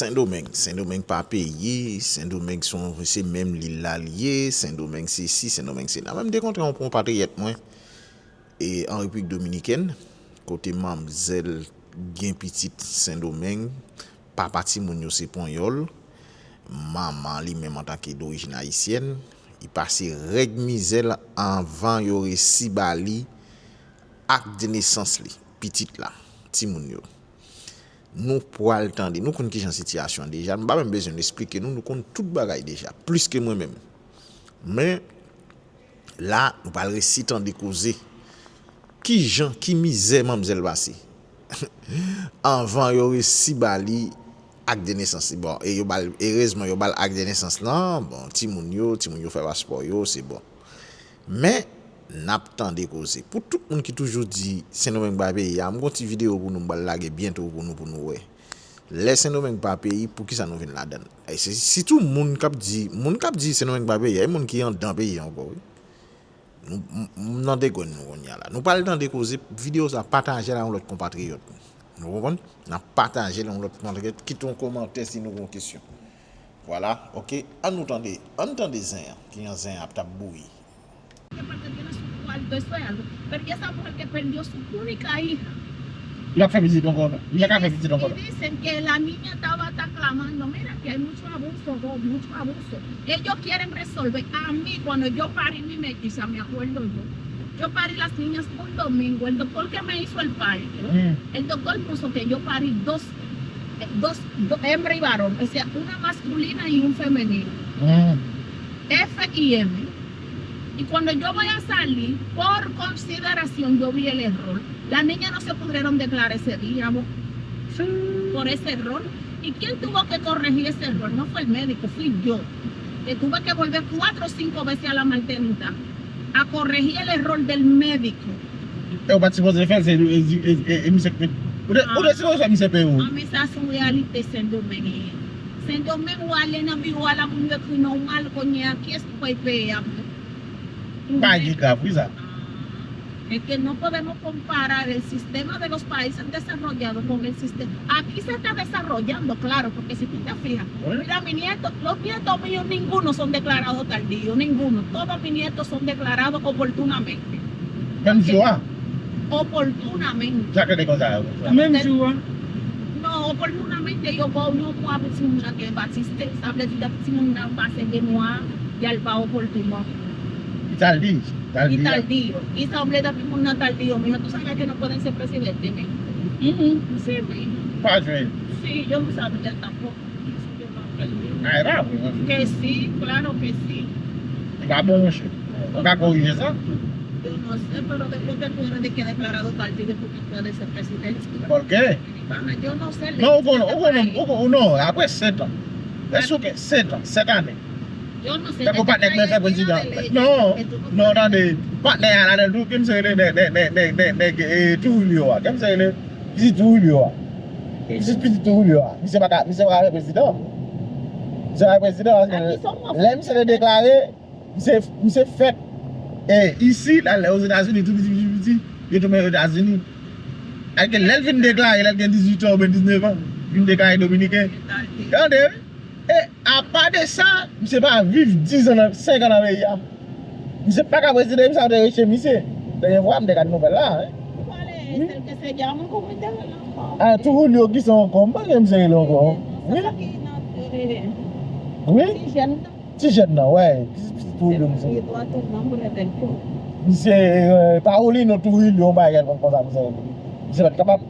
Saint-Domingue pas payé, Saint-Domingue c'est même l'île alliée, Saint-Domingue c'est ci, Saint-Domingue c'est là. Même des contre on compatriote moi et en République dominicaine, côté Mamzelle gen petite Saint-Domingue, papa ti moun yo c'est Ponyol, maman li même en tant que d'origine haïtienne, il passait règle misère avant yo resi bali acte de naissance li, petite là, ti moun yo. Nous pour attendre, nous connaissons qui situation déjà, nous pas même besoin d'expliquer, nous connaissons tout bagaille déjà, plus que moi-même. Mais là, nous pas réciter en causer qui gens qui misère mademoiselle passé. Avant yo récit bali acte de naissance bon et yo bal heureusement yo bal acte de naissance là, bon ti moun yo fait passeport yo, c'est bon. Mais n'ap tande causer pour tout le monde qui toujours dit Saint-Domingue pas pays, y a une petite vidéo pour nous laguer bientôt pour nous ouais. Les Saint-Domingue pas pays pour qui ça nous vient là-dedans. Et si tout le monde qui dit Saint-Domingue pas pays, il y a des gens qui en dans pays encore. Nous n'en dégonne nous là. Nous pas le temps de causer vidéo ça partager là l'autre compatriote. Nous comprenez? N'a partager là l'autre compatriote qui ton commentaire si nous avons question. Voilà, OK, on entendez Zin qui en Zin a tap bouilli. Pero ya esa mujer que perdió su única hija. Y dicen que la niña estaba clamando, mira que hay mucho abuso. Ellos quieren resolver. A mí, cuando yo parí mi melliza, me acuerdo yo parí las niñas un domingo. El doctor que me hizo el parto, el doctor puso que yo parí dos hembra y varón, o sea, una masculina y un femenino. F y M. Y cuando yo voy a salir, por consideración, yo vi el error. Las niñas no se pudieron declarar ese día por ese error. ¿Y quién tuvo que corregir ese error? No fue el médico, fui yo. Que tuve que volver 4 o 5 veces a la maternidad a corregir el error del médico. A mí ça son réalité Saint-Domingue. Saint-Domingue ou aller na bureau à la mujer normal coñe aquí es pues vea. Es que no podemos comparar el sistema de los países desarrollados con el sistema. Aquí se está desarrollando, claro, porque si tú te fijas, mira, los nietos míos, ninguno son declarados tardíos, ninguno. Todos mis nietos son declarados oportunamente. Oportunamente. No, oportunamente yo no puedo decir una que va a existir, sabe si una base de noa y al va oportuno. Tardío. Y esa hombreta es una tardío, mijo. Tú sabes que no pueden ser presidentes, mijo. Sí, mijo. Padre. Sí, yo no sabía tampoco. Era, que sí, claro que sí. Vamos a corregir eso. Yo no sé, pero después que tú eres de que declarado tardío, después que puedes ser presidente. ¿Por qué? Yo no sé. No, después 7 ans. Eso que 7 años. Yo no sé. Tengo partner que fue presidente. No, de partner a la de que se de Tulio, que se le petit Tulio. C'est petit Tulio. Il se va président. C'est le président parce que l'aime se déclaré, c'est fait. Et ici là aux États-Unis tout petit, il est aux États-Unis. Avec l'elvin déclaré, il a 18 ans ou 19 ans, une déclaré dominicain. Regardez. Et à part de ça, je ne sais pas vivre 10 ans, 5 ans dans le pays. Je ne sais pas quand président, je vais chez monsieur. D'ailleurs, vous avez des nouvelles là. ¿Cuál es el que se llama como el de Ah, tous les gens qui sont comme ça, je sais encore. Oui. Oui. T-shirt, non, ouais. C'est Paulino, tous les gens, je sais pas capable.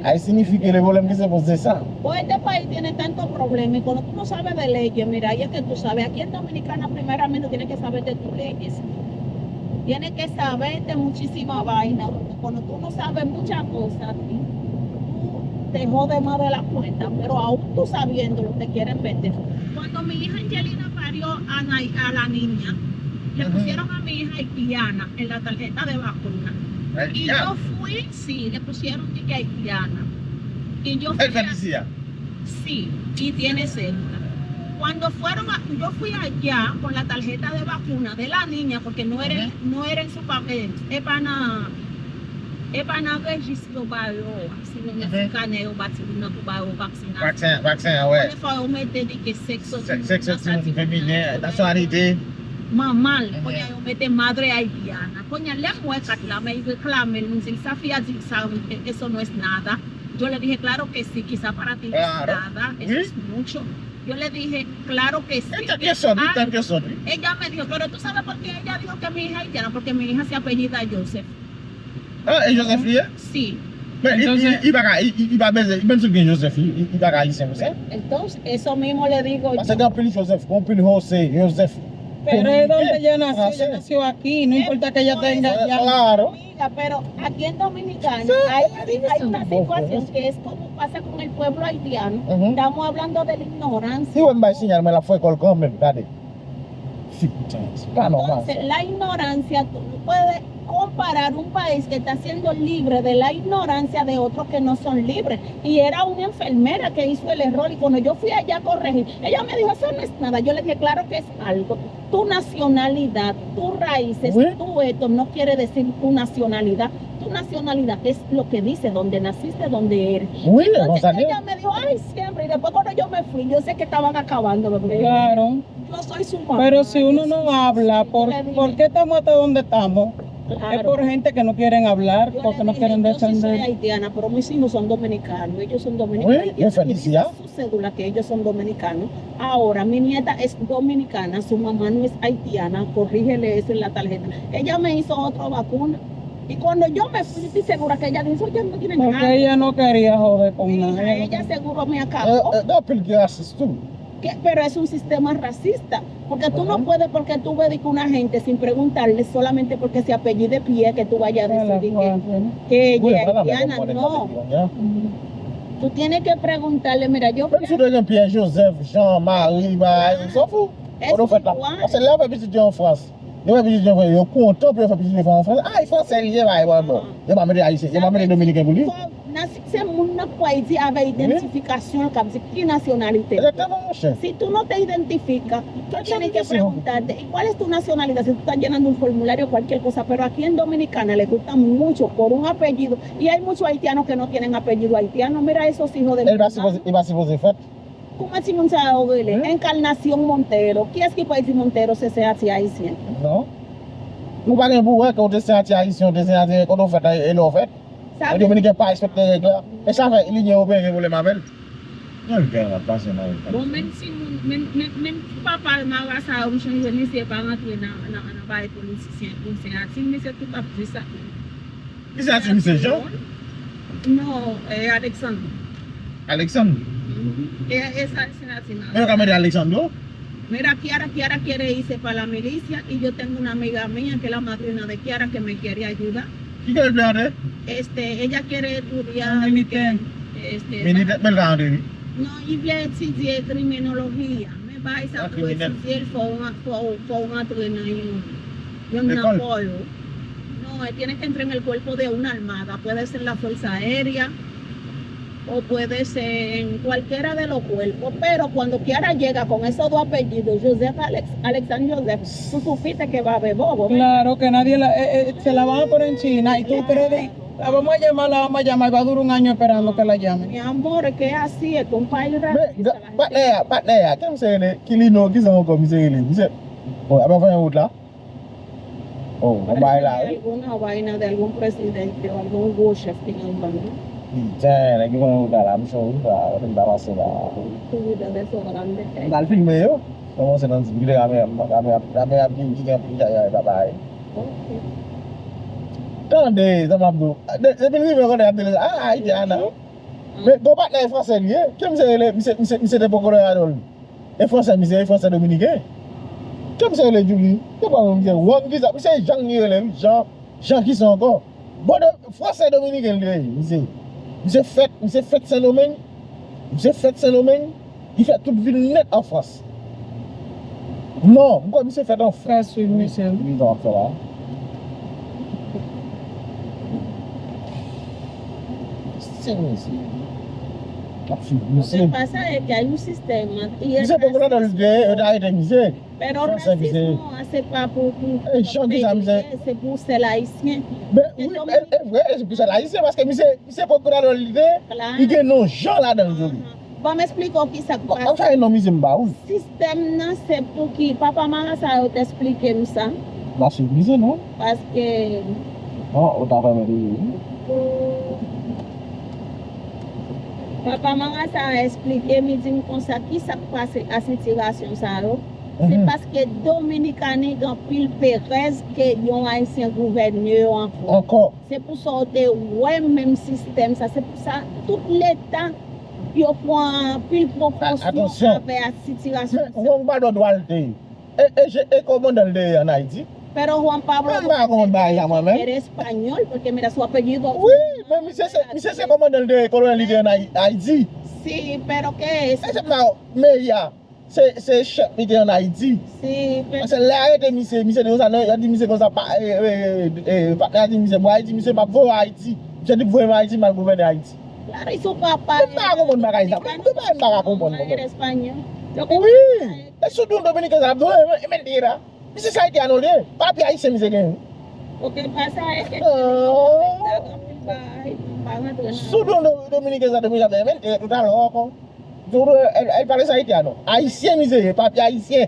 Ahí significa que el problema que se pone esa. Pues este país tiene tantos problemas y cuando tú no sabes de leyes, mira, y es que tú sabes, aquí en Dominicana primeramente tienes que saber de tus leyes. Tienes que saber de muchísima vaina, porque cuando tú no sabes muchas cosas, tú te jodes más de la cuenta, pero aún tú sabiéndolo te quieren vender. Cuando mi hija Angelina parió a la niña, le pusieron a mi hija haitiana en la tarjeta de vacuna. Y yo fui, sí, le pusieron que haitiana. Y yo fui. Sí, y tiene cédula. Cuando yo fui allá con la tarjeta de vacuna de la niña, porque no era en su papel, es pana E pa nan rejistro ba yo, si nou Meksikane yo bati nou pou ba yo vaksinasyon. Vaksin, ouais. Kone fwa yo mette di ke sekso Sexe féminin, nationalité. Mamal, konya yo mette madre haitiana. Konya le mwe kat la me reclame, Safia dice que eso no es nada. Yo le dije, claro que sí, quizá para ti no es nada, eso es mucho. Yo le dije, claro que sí. Ella me dijo, pero tú sabes por qué ella dijo que mi hija es haitiana, porque mi hija se apellida Joseph. Ah, et Joseph lié? Sí. Mais il va baiser, même si Joseph, il va haïtien, vous savez? Entonces, eso mismo le digo Parce que un Joseph, un peu José, Joseph. Pero es donde ella nació aquí, no importa que ella tenga ya. Claro. Amiga, pero aquí en Dominicana hay una situación que es como pasa con el pueblo haitiano. Estamos hablando de la ignorancia. Si vous me enseñarme la fue quand même, regardez. Sí, putain, c'est pas normal. Entonces, la ignorancia, tú no puedes comparar un país que está siendo libre de la ignorancia de otros que no son libres. Y era una enfermera que hizo el error y cuando yo fui allá a corregir, ella me dijo, eso no es nada. Yo le dije, claro que es algo. Tu nacionalidad, tus raíces, tu esto no quiere decir tu nacionalidad. Tu nacionalidad es lo que dice, donde naciste, donde eres. Entonces ella me dijo, ay, siempre. Y después cuando yo me fui, yo sé que estaban acabando. Claro. Yo soy su mamá. Pero si uno no habla, ¿por qué estamos hasta donde estamos? Claro. Es por gente que no quieren hablar, porque no quieren defender. Yo sí soy haitiana, pero mis hijos son dominicanos, ellos son dominicanos. Felicidad. Su cédula que ellos son dominicanos. Ahora, mi nieta es dominicana, su mamá no es haitiana, corrígele eso en la tarjeta. Ella me hizo otra vacuna. Y cuando yo me fui, estoy segura que ella dijo, oye, no tiene nada. Porque ella no quería joder con nada. Ella seguro me acabó. Pero es un sistema racista, porque tú no puedes, porque tú ves que una gente sin preguntarle solamente porque se apellide Pie, que tú vayas a decidir que ella es haitiana, no. Tú tienes que preguntarle, mira, yo... Même si tu es Pierre, Joseph, Jean, Marie, on s'en fout. On fait là. Parce que là, on va visiter en France. On va visiter en France. On est content pour faire visiter en France. Ah, il faut c'est lié, il va mettre haïtien, il va mettre dominicain pour lui. C'est mon país avec identificación, ¿qué nacionalidad? Si tú no te identificas, tú tienes que preguntarte, ¿y cuál es tu nacionalidad? Si tú estás llenando un formulario, cualquier cosa, pero aquí en Dominicana les gusta mucho por un apellido, y hay muchos haitianos que no tienen apellido haitiano. Mira esos hijos de... Il va se poser fait. ¿Cómo es un Encarnación Montero? ¿Quién es que puede decir Montero se sea así haitiano? Non. Nous parlons pour eux, quand on est haïtien, quand on fait, et l'on fait. Les Dominicains pas respecter les règles. Et ça fait l'Union européenne pour les mabelles. Non, le gars va passer dans le... Bon, même si même papa m'a ça on change ni c'est pas rentrer dans bail politicien pour c'est assis mais c'est tout à fait ça. Qui c'est assis, c'est Jean? Non, Alexandre. Alexandre. Esa es así. Pero que me de Alexandre. Mira, Kiara quiere irse para la milicia y yo tengo una amiga mía que es la madrina de Kiara que me quiere ayudar. ¿Qué quiere emplear? Ella quiere estudiar. Militaire. Belgrande. No, il voulait étudier criminologie. Mais bah, ça peut étudier, il faut entrenar un apoyo. No, tiene que entrar en el cuerpo de una armada. Puede ser la Fuerza Aérea o puede ser en cualquiera de los cuerpos. Pero cuando Kiara llega con esos dos apellidos, Joseph Alexander Joseph, tú supiste que va a haber bobo. Claro, que nadie se la van a poner en China y tú crees... La vamos a llamar y va a durar un año esperando que la llamen. Mi amor, es que es así, es un país racista. Patnea, ¿qué me dice? Kilino, ¿qué son como dice? Dice, oh, ¿a ver otra? Oh, baila. Alguna vaina de algún presidente o algún Bush en el mundo. Cioè, che con la misura, andava a sera. Tu vedi adesso grande. Dal film io? Come se non si vede a me Attendez, ça m'a dit. Depuis que je regarde la télé, ah, il y a un. Mais bon, pas les Français, comme c'est des Bocoréados. Les Français, les Français dominicains. Comme c'est les Julie. C'est pas me dire, c'est Jean qui sont encore. Bon, les Français dominicains, c'est fait Saint-Domingue. C'est fait Saint-Domingue. Il fait toute ville nette en France. Non, pourquoi il s'est fait en France? Oui, monsieur. Ils ont fait là. C'est ici. Mise pasa es que hay un sistema y el mise pou konan dan l'idée, yo ta arrêté mise. pero el Ça, c'est racisme c'est pas pour Eh, chanti ça, mise. c'est pour ces haïtiens. Ben, oui, vrai, c'est pour ça là, c'est parce que mise pou konan dan l'idée, Claro. il gen non jan la dan l'idée. Bon, m'explique qui ça Bon, passe. an sa yon non mise mba ou. Système nan c'est pour qui papa maman ça t'expliquer nous ça Ba se mise non? parce que Non, o ta fè mè di. papa maman ça a expliqué me dit comme ça qui ça passe à cette situation ça yo. C'est parce que Dominicains ont pile Perez que yon haïtien gouverneur encore. Encore. C'est pour ça que ouais même système ça c'est pour ça tout l'état yo prend pile proportion Attention. avec la situation. Ou ba do dwalte. E komon dan l'idée en Haïti? Pero Juan Pablo Mwen ba komon ba ya mwen men? era español porque mira su apellido. Oui, men mise se komon dan l'idée kolon l'idée en Haïti. Sí, pero ¿qué es? E se mwa me ya, se chef l'idée en Haïti. Sí, pero Se le arrete mise de yon sa nan, yon di mise kon sa pa, pa di mise bo Haïti, mise pa vo Haïti. Mise di vo Haïti mal gouverne Haïti. claro, y su papá Mwen ba komon ba ka isa, mwen ba komon. era español. Lo que Oui, e sou doun Dominique sa, e mentira. Mise sa iti anole, papi Haïti mise gen. lo que pasa es que Sou doun Dominique sa, e mentira, tout an loko. El pale sa iti ano. Haïtien mise, papi Haïtien.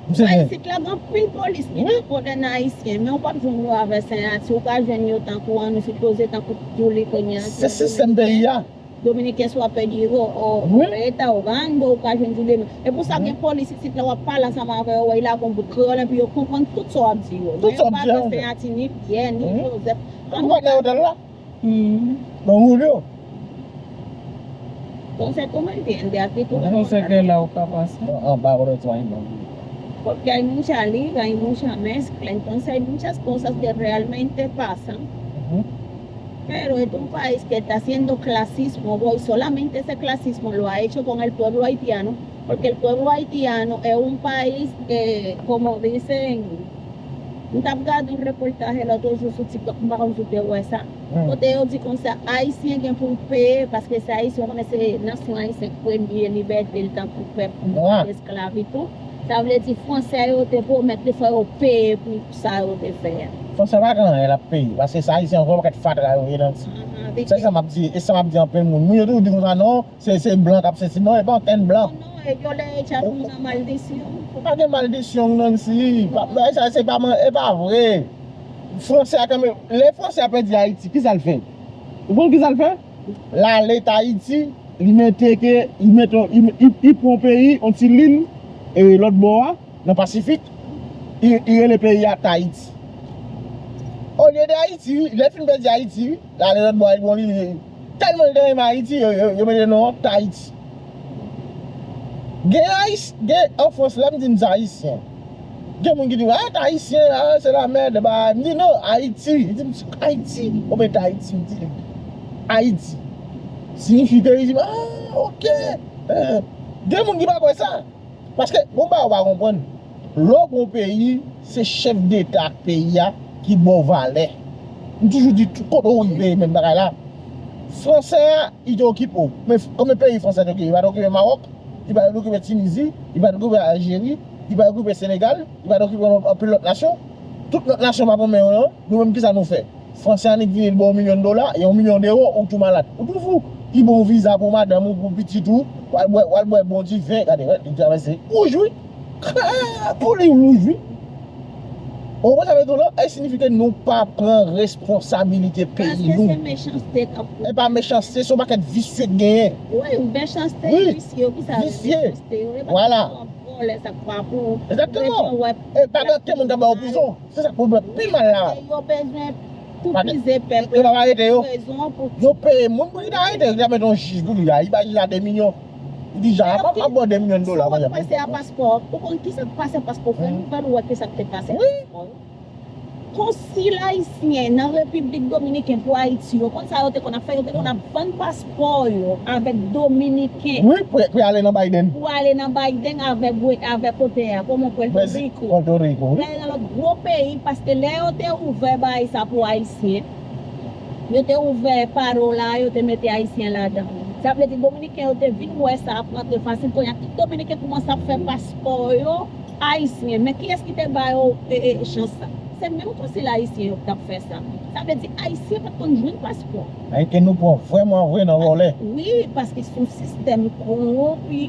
Mise gen. si la grand pile police qui n'a pas d'un haïtien, mais on pas besoin avec ça, si on pas jeune autant pour nous supposer tant que tous les cognacs. Se sistem peyi ya. Dominicain soit payé au Oui. État au Rango au cas jeune du et pour ça que police ici là on parle ensemble avec eux là comme pour créer puis on comprend tout ça à dire. Tout ça pas bien. c'est Atini bien ni Joseph. An kwa ne hotel la? Mm. Don Julio. Entonces tú me entiendes aquí tú No sé qué es lo que pasa. An ba ko retwa yon. porque hay mucha liga, hay mucha mezcla, entonces hay muchas cosas que realmente pasan. Pero es un país que está haciendo clasismo hoy, solamente ese clasismo lo ha hecho con el pueblo haitiano, porque el pueblo haitiano es un país que, como dicen, un tabgado un reportaje el otro jour sur TikTok, on sur ça. Côté on dit comme ça, haïtien qui pour payer parce que ça haïtien on est nation haïtienne premier liberté le temps pour faire pour esclavitude. Ça veut dire français yo te pour mettre les faire payer pour ça yo te faire. Fon se va kan el ap peyi, parce sa Haitien kon ket fat la yo yon ti. Se sa map di, e sa map di an pen moun. Moun yo tou di kon sa non, se blanc kap se si, non, e pa ten blanc. Non, ellos le echan una maldición. Pa gen maldisyon nan si, se pa man, e pa vre. Fransè a kame, le Fransè apè di Haiti, ki sa l fè? Ou bon ki sa l fè? La l'État Haiti, li mette ke, i pon peyi, on ti lin, e lot boa, nan Pasifik, i le peyi a Tahiti. Au lieu de Haïti, le film de Haïti, la les autres bois, ils vont dire, tellement de temps Haïti, ils mettent non, Tahiti. En France, là, je dis haïtien. Il y a des gens qui disent, ah, haïtien, c'est la merde. Je dis non, Haïti. Je dis, Haïti. On met Haïti. Je dis, Haïti. Signifie que, je dis, ah, ok. Il y a des gens qui disent pas ça. Parce que, bon, on va comprendre. L'autre pays, c'est chef d'État pays qui bon valet. On toujours dit tout quand on y même là. Français, ils occupent. Mais comme pays français, il va occuper Maroc, il va occuper Tunisie, il va occuper Algérie, il va occuper Sénégal, il va occuper un peu l'autre nation. Toute notre nation va prendre nous-mêmes qui ça nous fait. Français a dit bon $1 million et $1 million on tout malade. On tout fou. Il bon visa pour madame ou pour petit tout. Ou bon petit vin, regardez, il traverse. Aujourd'hui, pour les aujourd'hui. Au moins, ça veut dire là, signifie que nous pas prendre responsabilité Parce pays. que Nous. c'est méchanceté. Et pas méchanceté, c'est pas qu'être vicieux de gagner. Oui, méchanceté, Oui, vicieux, qui ça veut dire vicieux. méchanceté. Voilà. Ça croit pour. Exactement. Ouais. Et pas que tout le monde est en prison. C'est ça le problème. Plus mal là. Ils ont besoin tout Pas que- briser peuple. Il va arrêter yo. Raison pour Yo paye moun pour il arrête. Il va mettre un juge pour lui. Il va dire des millions. Il dit genre pas avoir des millions de dollars. on passer à passeport. Pour qui ça passe à passeport, on va voir que ça te passe. Consul haïtien dans la République dominicaine pour Haïti, comme ça on a fait on a 20 passeports avec dominicain Oui, pour aller dans Biden. pour aller dans Biden avec côté comme Puerto Rico. Puerto Rico. Oui. Là dans le gros pays parce que là on était ouvert ça pour haïtien. Yo te ouvert parole là, yo te mette haïtien là-dedans. Ça veut dire Dominicain te vin ouais ça prendre facile quand y a tout Dominicain commence à faire passeport yo haïtien mais qui est-ce qui te ba yo chance ça c'est même quand c'est haïtien qui a fait ça ça veut dire haïtien pas qu'on joue passeport Et que nous pouvons vraiment vrai dans voler. oui parce que c'est un système corrompu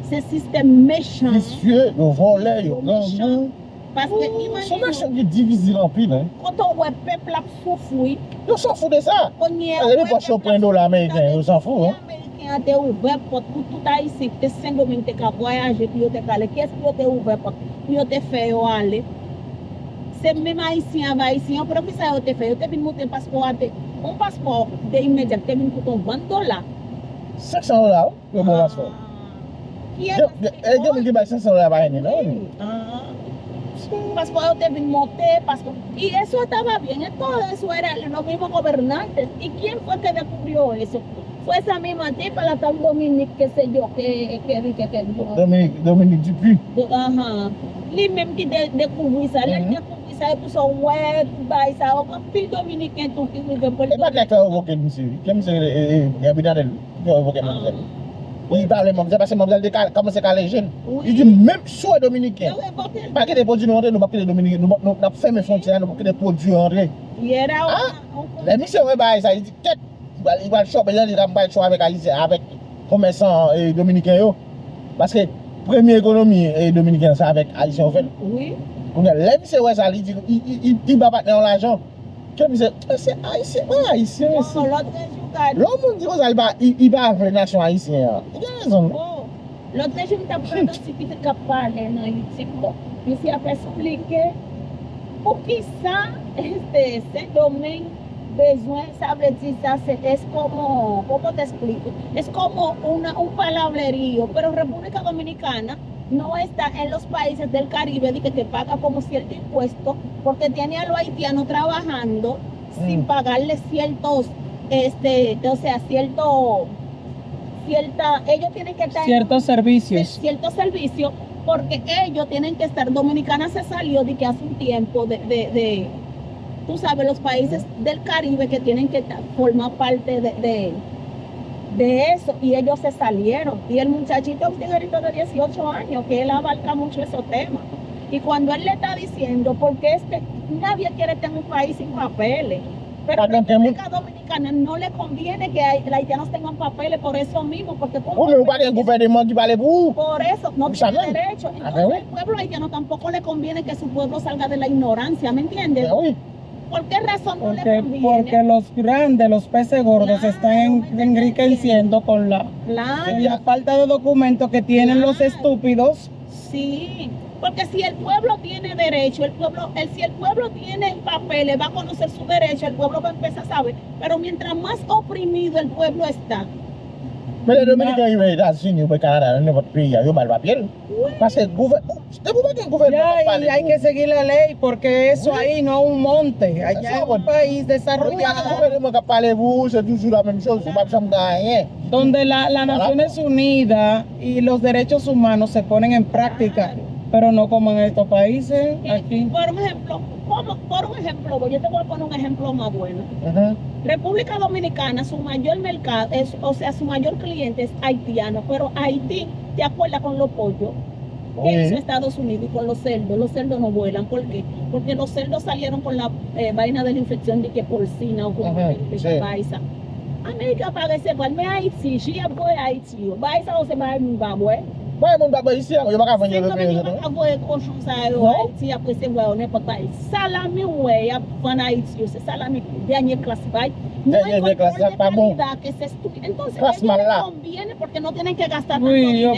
c'est un système méchant Vicieux, nous voler, nous gangou. parce que C'est un imagine machin qui est difficile en pile. Hein. quand on voit peuple a souffrir Ils s'en foutent de ça. on y est Ils pas choper un dollar américain, ils s'en foutent. Hein. Américain a été ouvert porte pour tout haïtien qui est Saint-Domingue qui a voyagé puis yo te calé qu'est-ce qui a ouvert porte puis yo te fait yo aller c'est même haïtien avec haïtien pour qui ça yo te fait yo te vinn monter passeport un passeport de immédiat te vinn pour ton $20 $500 pour mon passeport. qui est Et il y a $500 par année, non? passeport yo te vinn monter passeport y eso estaba bien todo eso era los mismos gobernantes y quién fue que descubrió eso fue esa misma tipa la tal Dominique qué sé yo que Dominique Dupuis. Ajá. Lui-même qui découvrit ça, il découvrit ça et tout son web, bah ça, on a plus dominicain tout qui veut pour Et pas que tu as évoqué le monsieur. Quel monsieur est habitant de lui? Tu as évoqué le monsieur. Il parle de parce que Mamzelle commence à les jeunes. Il dit même soit dominicain. Pas que des produits rentrés, nous pas que des dominicains. Nous pas fermé les frontières, nous pas que des produits rentrés. Les monsieur ouais bah ça il dit tête il va choper là il va pas choix avec avec commerçants dominicains yo. Parce que première économie dominicaine ça avec haïtien en fait. Oui. On a les monsieur ouais ça il dit il va pas dans l'argent. Comme c'est haïtien, haïtien ici. L'homme dit que il va faire nation haïtienne. Il a raison. L'autre jour, je me suis dit que tu as parlé dans YouTube. Je me suis expliqué pour qui ça, Saint-Domingue, besoin, ça veut dire ça, es como, ¿cómo te explico? Es como un palabrerío, pero República Dominicana no está en los países del Caribe de que paga como cierto impuesto porque tiene a los haitianos trabajando sin pagarle ciertos, o sea, ellos tienen que estar ciertos servicios. Ciertos servicios porque ellos tienen que estar. Dominicana se salió de que hace un tiempo de tú sabes, los países del Caribe que tienen que formar parte de eso y ellos se salieron. Y el muchachito, un tigrito de 18 años, que él abarca mucho esos temas. Y cuando él le está diciendo, porque es que nadie quiere tener un país sin papeles. Pero a la República Dominicana no le conviene que los haitianos tengan papeles por eso mismo, porque por eso no tiene derecho. Entonces, el pueblo haitiano tampoco le conviene que su pueblo salga de la ignorancia, ¿me entiendes? ¿Por qué razón no le conviene? Porque los grandes, los peces gordos, se están enriqueciendo con la falta de documentos que tienen los estúpidos. Sí, porque si el pueblo tiene derecho, si el pueblo tiene papeles, va a conocer su derecho, el pueblo va a empezar a saber. Pero mientras más oprimido el pueblo está. Pero los dominicanos y Estados Unidos y Canadá no país, yo mal papel. Parce que hay que seguir la ley porque eso ahí no es un monte, allá es un país desarrollado. Donde las Naciones Unidas y los derechos humanos se ponen en práctica, pero no como en estos países. Aquí. Por un ejemplo, yo te voy a poner un ejemplo más bueno. República Dominicana, su mayor mercado, su mayor cliente es haitiano, pero Haití, ¿te acuerdas con los pollos? ¿Qué hizo Estados Unidos y con los cerdos? Los cerdos no vuelan. ¿Por qué? Porque los cerdos salieron con la vaina de la infección de que porcina o con paisa. América paga ese igual, me Haití, si voy a Haití, paisa o se va a Zimbabue. Vamos a ici, yo va a venir Haití après c'est vrai on est pas taille. Salami ouais, en Haití, c'est salami dernière classe bail. Dernière classe pas bon. Que se estudie. Entonces, a ellos les conviene porque no tienen que gastar tanto dinero.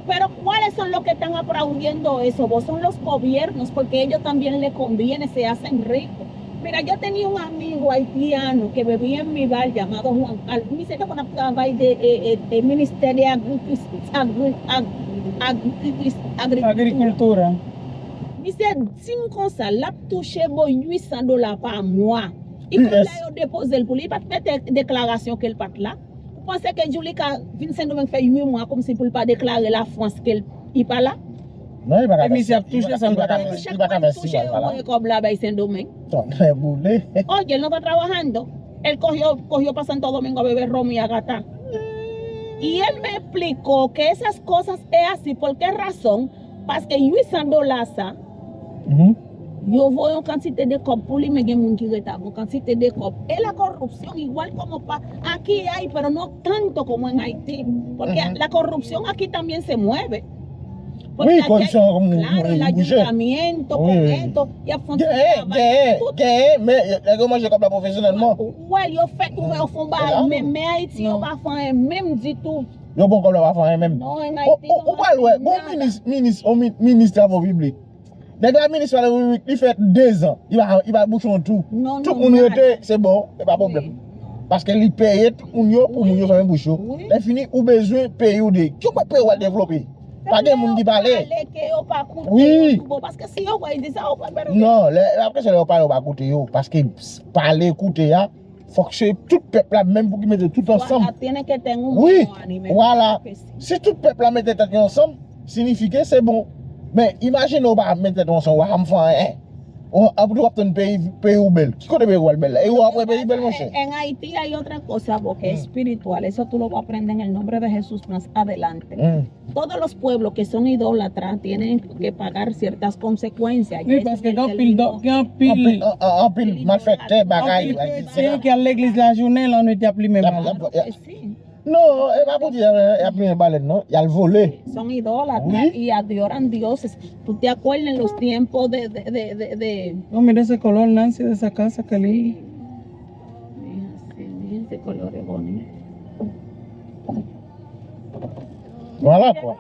Pero ¿cuáles son los que están aplaudiendo eso? Vos son los gobiernos, porque ellos también les conviene, se hacen ricos. Mira, yo tenía un amigo haitiano que vivía en mi bar llamado Juan Carlos. Me dice que cuando estaba de Ministerio de Agricultura. Dice, 5 ça, l'a touché $800 par mois. Et quand là, il dépose le poulet, il va faire des déclarations qu'elle part là. Vous pensez que Julika Saint-Domingue fait 8 mois comme si pour ne pas déclarer la France qu'elle n'est pas là? Non, il va pas comme là, Saint-Domingue. Oh, él no está trabajando. Él cogió para Santo Domingo a beber ron y a gatar. Y él me explicó que esas cosas es así. ¿Por qué razón? Parce que yo usando Lassa, yo voy a un cantidad de cop, pour me gen moun ki reta, un cantidad de cop. Es la corrupción igual como aquí hay, pero no tanto como en Haití. Porque la corrupción aquí también se mueve. Porque Oui, aquí condition hay, comme claro, el ayuntamiento con esto, y a mais comment je comme professionnellement? ouais, yo fait ouvert au fond bas, mais Haïti, on va faire même du tout. Yo bon comme la faire même. Non, en Haïti, Ou pas ouais, bon ministre travaux publics. Dès que la ministre de la République, il fait 2 ans, il va boucher tout. Non, Tout non, le monde c'est bon, c'est pas problème. Oui. Parce que il paye tout le monde pour nous faire un boucher. Oui. C'est fini ou besoin payer ou de. Qui peut payer ou développer? Pas de monde qui parle. Oui. Parce que si on va dire ça, on va faire. Non, après ça, on parle, on va écouter yo. Parce que parler, écouter, faut que c'est tout le peuple là, même pour qu'ils mettent tout ensemble. Oui, voilà. Si tout le peuple là mette tout ensemble, signifie que c'est bon. Mais imagine, on va mettre tout ensemble, on va faire après, on va un pays ou belle. Qui connaît pays ou belle? Et ou après pays belle, mon cher? En Haití hay otra cosa porque es espiritual. Eso tú lo vas a aprender en el nombre de Jesús más adelante. Todos los pueblos que son idólatras tienen que pagar ciertas consecuencias. Oui, parce que quand pile En pile malfaiteur, bagaille. c'est qui à l'église la journée, là, on était appelé même mal. Sí, Non, elle va pas dire, elle a pris un balai, non? Il a le volé. son idólatras Oui. y adoran dioses. ¿Tú te acuerdas en los tiempos de No, mira ese color, Nancy, de esa casa que leí. Mira ese color es bonito. Voilà quoi.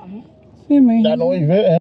Sí, me Ya no vive,